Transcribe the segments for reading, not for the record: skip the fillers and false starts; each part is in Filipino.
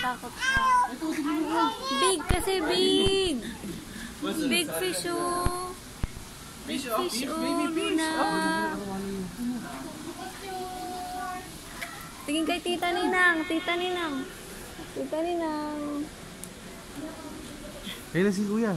Takot ka. Big kasi big. Big fish oh. Big fish oh, Luna. Tingin kay Tita Ninang. Tita Ninang. Tita Ninang. Kailan si Kuya?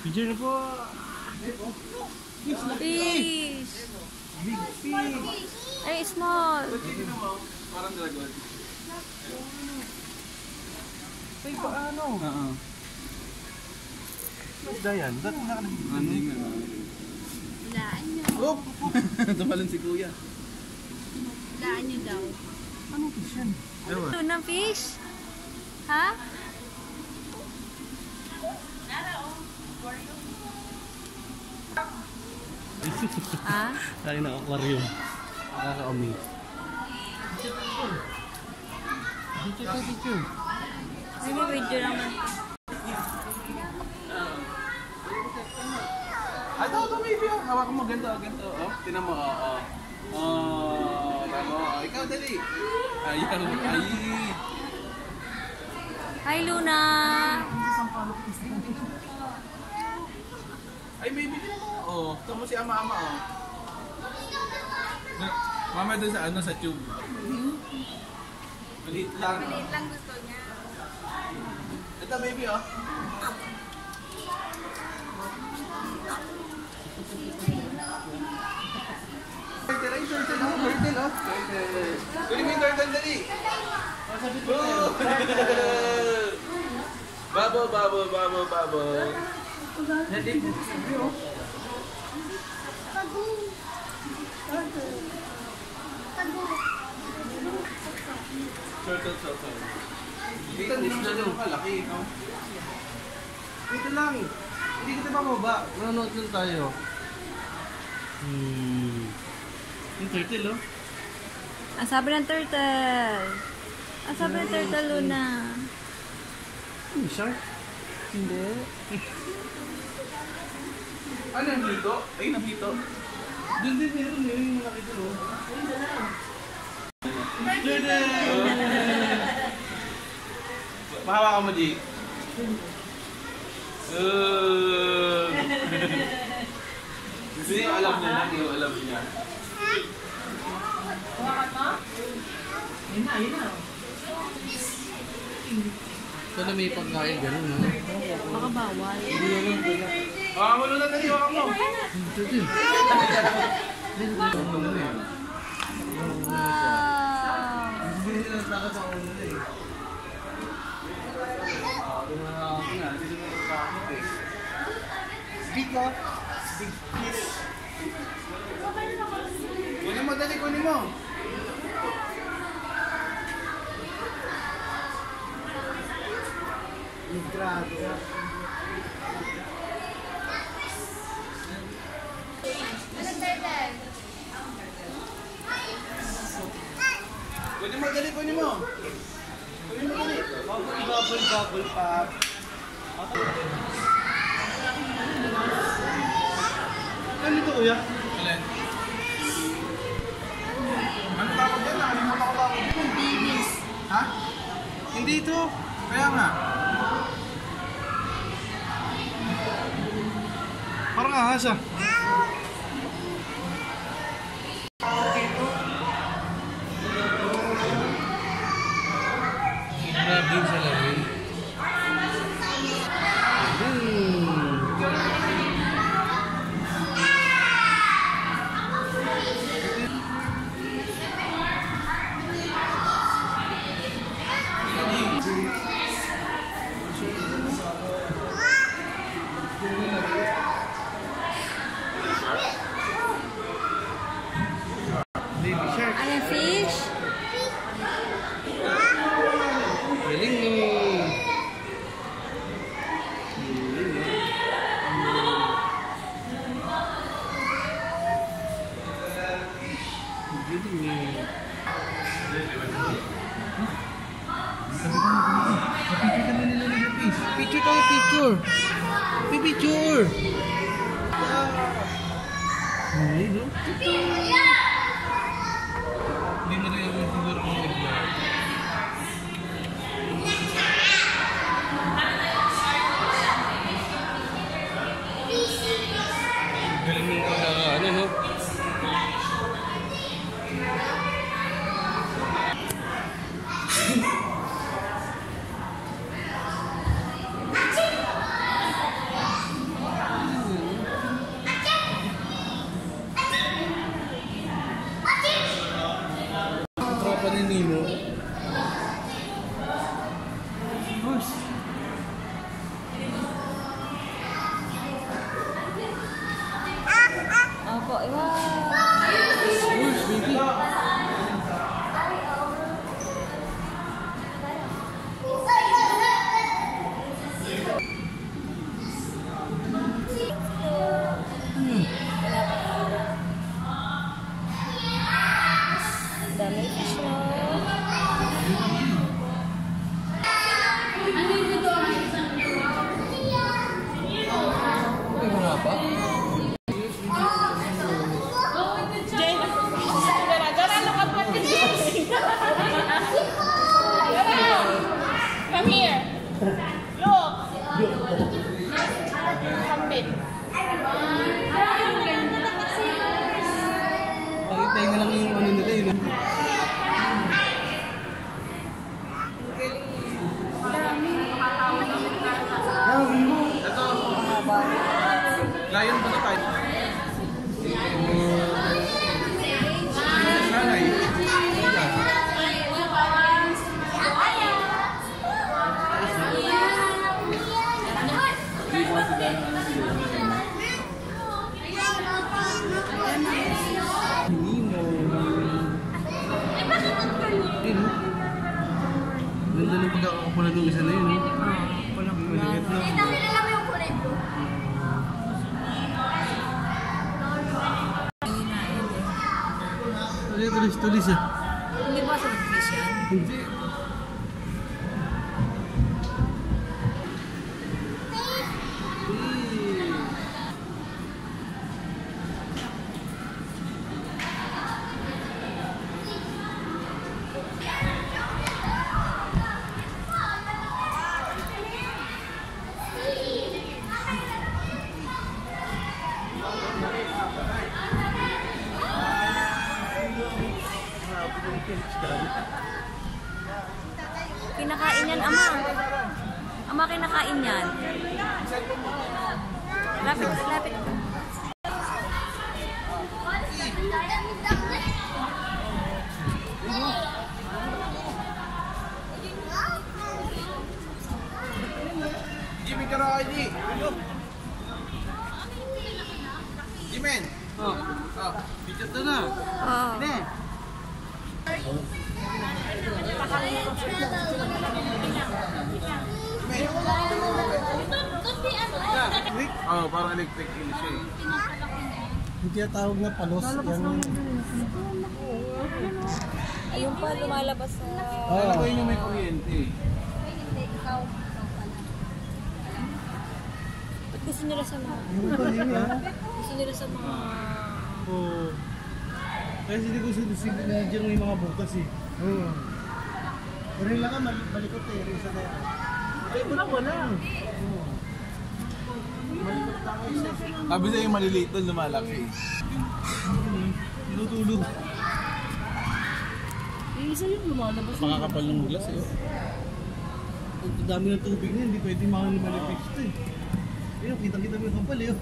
Picture na po. Fish. Big fish. Ay, small. Parang dragon. Ay, paano? Oo. Masda yan. Dati nakalagay. Hindi nga. Laan nyo. Oh! Tumalon si Kuya. Laan nyo daw. Anong fish yan? Ewan. Tuna fish? Ha? Ha? Tayo na aquarium. Nakaka-umi. Picture. Sige, video lang man. Ito, maybe. Hawakan mo, ganito. Oh, tinan mo, ikaw, dali. Ayan, ay. Hi, Luna! Ay, maybe din mo. Oh, ito mo si ama-ama, oh. Mama doon sa sa tube. Maliit lang. Maliit lang gusto niya. Ito, baby, oh. Turtle, oh. Kunin mo yung turtle, dali. Babo. Turtle. Dito na yung malaki, no? Dito lang. Hindi kita bababa. Nanonood lang tayo. Yung turtle, oh. Ang sabi ng turtle. Ang sabi ng turtle, Luna. Shark? Hindi. Ano yung hito? Ay, nabito. Doon din meron yung nakita, oh. Mahawa ka mo, G. Hindi yung alam niya na, hindi yung alam niya. Hawakan mo? Yun na. Sana may pagkain, gano'n, no? Baka bawal. Hindi naman pala. Hawakan mo na dali, hawakan mo. Turtle. Hindi nila takot sa ulo na eh. Big up. Big fish. Kunin mo, dali, kunin mo. Grabe. Kunin mo, dali, kunin mo. Kunin mo, dali. Bubble pop. Ano ito, kuya? Alin? Ano tawag yan? Nakalimutan ko tawag yan. Babies. Ha? Hindi ito. Kaya nga. Parang ahas ah. Grabe yung salamin. Baby shark. Ano, fish? Galing mo. Galing mo. Picture ka na nila ng fish. Picture tayo, picture. Picture. Hindi, no? Hindi na rin yung siguro kung nag-vlog. Ganda ng pagkakakulan ng isa na yun, no? Walang Maliit na. Tulis ah. Hindi ba sa fish yan? Hindi. Kinakain yan, ama. Ama, kinakain yan. Lapit, lapit. Jimmy ka na ID. Jimen. Oh. Bigat na. Oo. Hindi. Oh, parang electric eel siya eh. Hindi tawag na palos. Yan. Ayun pa, lumalabas sa... Alam ko yun yung may kuryente eh. Ba't gusto nila sa mga... Gusto nila sa mga... Oo. Kasi hindi ko sinadya ng mga butas eh. Oo. Pero yung lang malikot eh. Yung isa na yan. Ay, wala. Oo. Malikot na ako isa. Sabi sa'yo yung maliliit doon lumalaki. Tulog. Yung isa yung lumalabas. Pakakapal ng glass eh. Ang dami ng tubig na, hindi pwede mga lumalipix ito eh. Ayun, kitang-kita mo yung kapal eh.